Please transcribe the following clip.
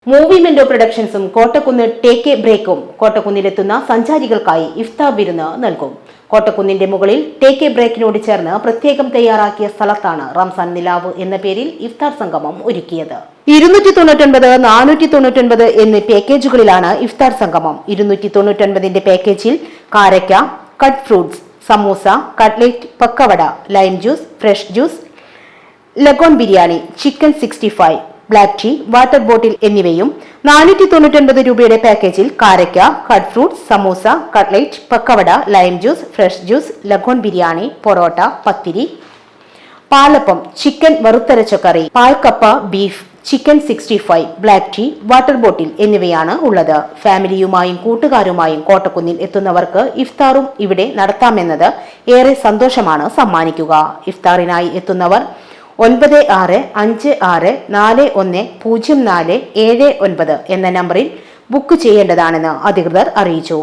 മൂവിമെന്റോ പ്രൊഡക്ഷൻസും Kottakkunnu take A ബ്രേക്കും കോട്ടക്കുന്നിലെത്തുന്ന സഞ്ചാരികൾക്കായി ഇഫ്താർ വിരുന്ന് നൽകും. കോട്ടക്കുന്നിന്റെ മുകളിൽ ടേക്ക് എ ബ്രേക്കിനോട് ചേർന്ന് പ്രത്യേകം തയ്യാറാക്കിയ സ്ഥലത്താണ് റംസാൻ നിലാവ് എന്ന പേരിൽ ഇഫ്താർ സംഗമം ഒരുക്കിയത്. 299, 499 എന്നീ പാക്കേജുകളിലാണ് ഇഫ്താർ സംഗമം. 299ന്റെ പാക്കേജിൽ കാരക്ക, കട്ട് ഫ്രൂട്ട്സ്, സമൂസ, കട്ട്ലേറ്റ്, പക്കവട, ലൈം ജ്യൂസ്, ഫ്രഷ് ജ്യൂസ്, ലഗോൺ biryani, chicken 65, black tea, water bottle എന്നിവയും 499 രൂപയുടെ പാക്കേജിൽ കാരക്ക, കട്ട് ഫ്രൂട്ട്സ്, സമൂസ, കട്ട്ലേറ്റ്, പക്കവട, ലൈം ജ്യൂസ്, ഫ്രഷ് ജ്യൂസ്, ലഗോൺ ബിരിയാണി, പൊറോട്ട, പത്തിരി, പാലപ്പം, ചിക്കൻ വറുത്തരച്ച കറി, പാൽക്കപ്പ, beef, chicken 65, black tea, water bottle എന്നിവയാണ് ഉള്ളത്. ഫാമിലിയുമായും കൂട്ടുകാരുമായും കോട്ടക്കുന്നിൽ എത്തുന്നവർക്ക് ഇഫ്താറും ഇവിടെ നടത്താമെന്നത് ഏറെ സന്തോഷമാണ് സമ്മാനിക്കുക. ഇഫ്താറിനായി എത്തുന്നവർ 9656410479 എന്ന നമ്പറിൽ ബുക്ക് ചെയ്യേണ്ടതാണെന്ന് അധികൃതർ അറിയിച്ചു.